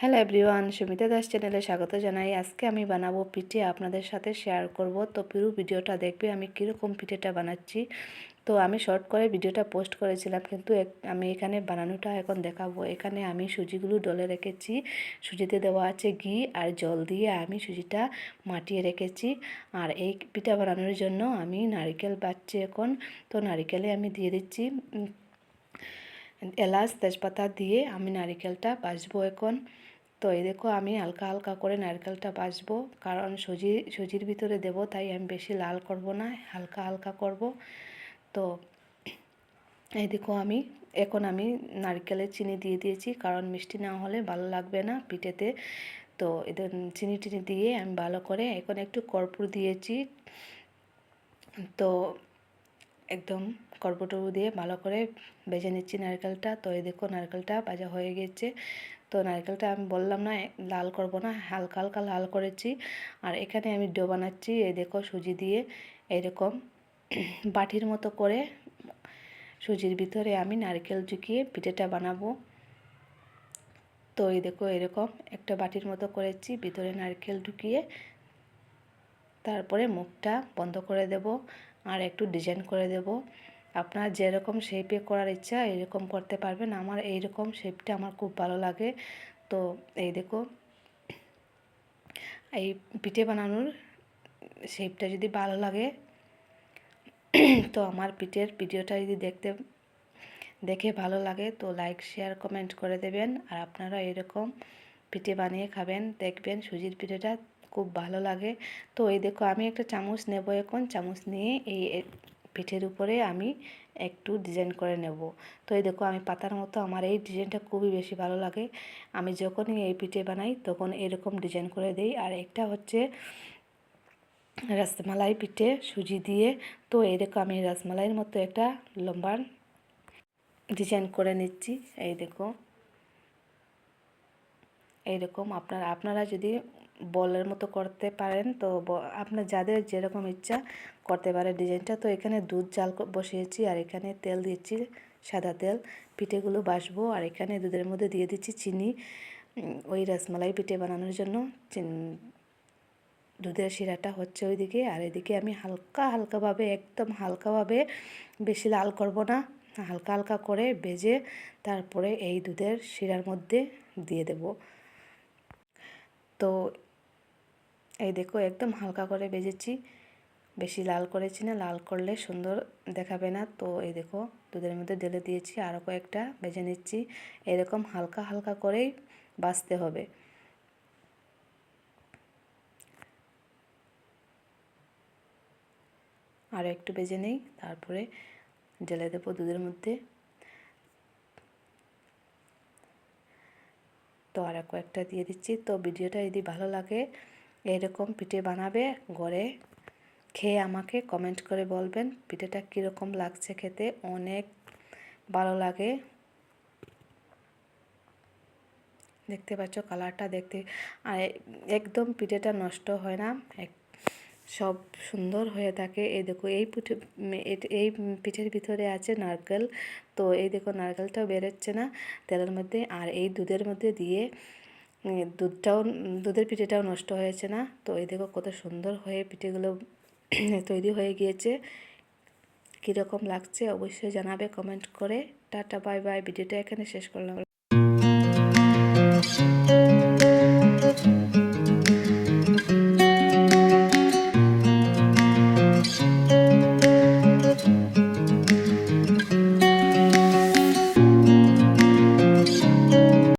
Hello everyone, Sumita Das চ্যানেলে স্বাগত জানাই। আজকে আমি বানাবো পিঠে, আপনাদের সাথে শেয়ার করব। তো পুরো ভিডিওটা দেখবে আমি কীরকম পিঠেটা বানাচ্ছি। তো আমি শর্ট করে ভিডিওটা পোস্ট করেছিলাম, কিন্তু আমি এখানে বানানোটা এখন দেখাবো। এখানে আমি সুজিগুলো ডলে রেখেছি। সুজিতে দেওয়া আছে ঘি আর জল দিয়ে আমি সুজিটা মাটিয়ে রেখেছি। আর এই পিঠা বানানোর জন্য আমি নারকেল বাটছি এখন। তো নারকেলে আমি দিয়ে দিচ্ছি এলাচ তেজপাতা দিয়ে আমি নারকেলটা ভাজবো এখন। তো এই দেখো আমি হালকা হালকা করে নারকেলটা ভাজবো, কারণ সুজির ভিতরে দেবো, তাই আমি বেশি লাল করব না, হালকা হালকা করব। তো এই দেখো এখন আমি নারকেলের চিনি দিয়ে দিয়েছি, কারণ মিষ্টি না হলে ভালো লাগবে না পিঠেতে। তো এদের চিনি টিনি দিয়ে আমি ভালো করে এখন একটু কর্পূর দিয়েছি। তো একদম কর্পূর দিয়ে ভালো করে ভেজে নিচ্ছি নারকেলটা। তো এই দেখো নারকেলটা ভাজা হয়ে গেছে। তো নারকেলটা আমি বললাম না লাল করব না, হালকা হালকা লাল করেছি। আর এখানে আমি ডো বানাচ্ছি। এই দেখো সুজি দিয়ে এরকম বাটির মতো করে সুজির ভিতরে আমি নারকেল ঢুকিয়ে পিঠেটা বানাবো। তো এই দেখো এরকম একটা বাটির মতো করেছি, ভিতরে নারকেল ঢুকিয়ে তারপরে মুখটা বন্ধ করে দেব আর একটু ডিজাইন করে দেব। আপনার যেরকম শেপে করার ইচ্ছা এরকম করতে পারবেন। আমার এইরকম শেপটা আমার খুব ভালো লাগে। তো এই দেখো এই পিঠে বানানোর শেপটা যদি ভালো লাগে তো আমার পিঠের ভিডিওটা যদি দেখে ভালো লাগে তো লাইক শেয়ার কমেন্ট করে দেবেন। আর আপনারা এরকম পিঠে বানিয়ে খাবেন, দেখবেন সুজির পিঠেটা খুব ভালো লাগে। তো এই দেখো আমি একটা চামচ নেব এখন। চামচ নিয়ে এই পিঠের উপরে আমি একটু ডিজাইন করে নেব। তো এই দেখো আমি পাতার মতো, আমার এই ডিজাইনটা খুবই বেশি ভালো লাগে। আমি যখনই এই পিঠে বানাই তখন এরকম ডিজাইন করে দেই। আর একটা হচ্ছে রসমালাই পিঠে সুজি দিয়ে। তো এই দেখো আমি রসমালাইয়ের মতো একটা লম্বা ডিজাইন করে নিচ্ছি। এই দেখো এইরকম আপনারা যদি বলের মতো করতে পারেন তো আপনার যাদের যেরকম ইচ্ছা করতে পারে ডিজাইনটা। তো এখানে দুধ জাল বসিয়েছি আর এখানে তেল দিচ্ছি, সাদা তেল। পিঠেগুলো ভাজবো আর এখানে দুধের মধ্যে দিয়ে দিচ্ছি চিনি। ওই রসমালাই পিঠে বানানোর জন্য দুধের শিরাটা হচ্ছে ওইদিকে, আর এদিকে আমি হালকা হালকাভাবে, একদম হালকাভাবে, বেশি লাল করব না, হালকা হালকা করে ভেজে তারপরে এই দুধের শিরার মধ্যে দিয়ে দেব। তো এই দেখো একদম হালকা করে ভেজেছি, বেশি লাল করেছি না, লাল করলে সুন্দর দেখাবে না। তো এই দেখো দুধের মধ্যে ঢেলে দিয়েছি, আরও কয়েকটা ভেজে নিচ্ছি। এরকম হালকা হালকা করেই ভাজতে হবে। আরও একটু ভেজে নেই, তারপরে ঢেলে দেবো দুধের মধ্যে। তো আর কয়েকটা দিয়ে দিচ্ছি। তো ভিডিওটা যদি ভালো লাগে এরকম পিঠে বানাবে ঘরে, খেয়ে আমাকে কমেন্ট করে বলবেন পিঠেটা কীরকম লাগছে খেতে। অনেক ভালো লাগে, দেখতে পাচ্ছ কালারটা দেখতে। আর একদম পিঠেটা নষ্ট হয় না, সব সুন্দর হয়ে থাকে। এই দেখো এই পিঠের ভিতরে আছে নারকেল। তো এই দেখো নারকেলটাও বেরোচ্ছে না তেলের মধ্যে। আর এই দুধের মধ্যে দিয়ে দুধের পিঠেটাও নষ্ট হয়েছে না। তো এই দেখো কত সুন্দর হয়ে পিঠেগুলো তৈরি হয়ে গিয়েছে। কীরকম লাগছে অবশ্যই জানাবে কমেন্ট করে। টাটা বাই বাই, ভিডিওটা এখানে শেষ করলাম।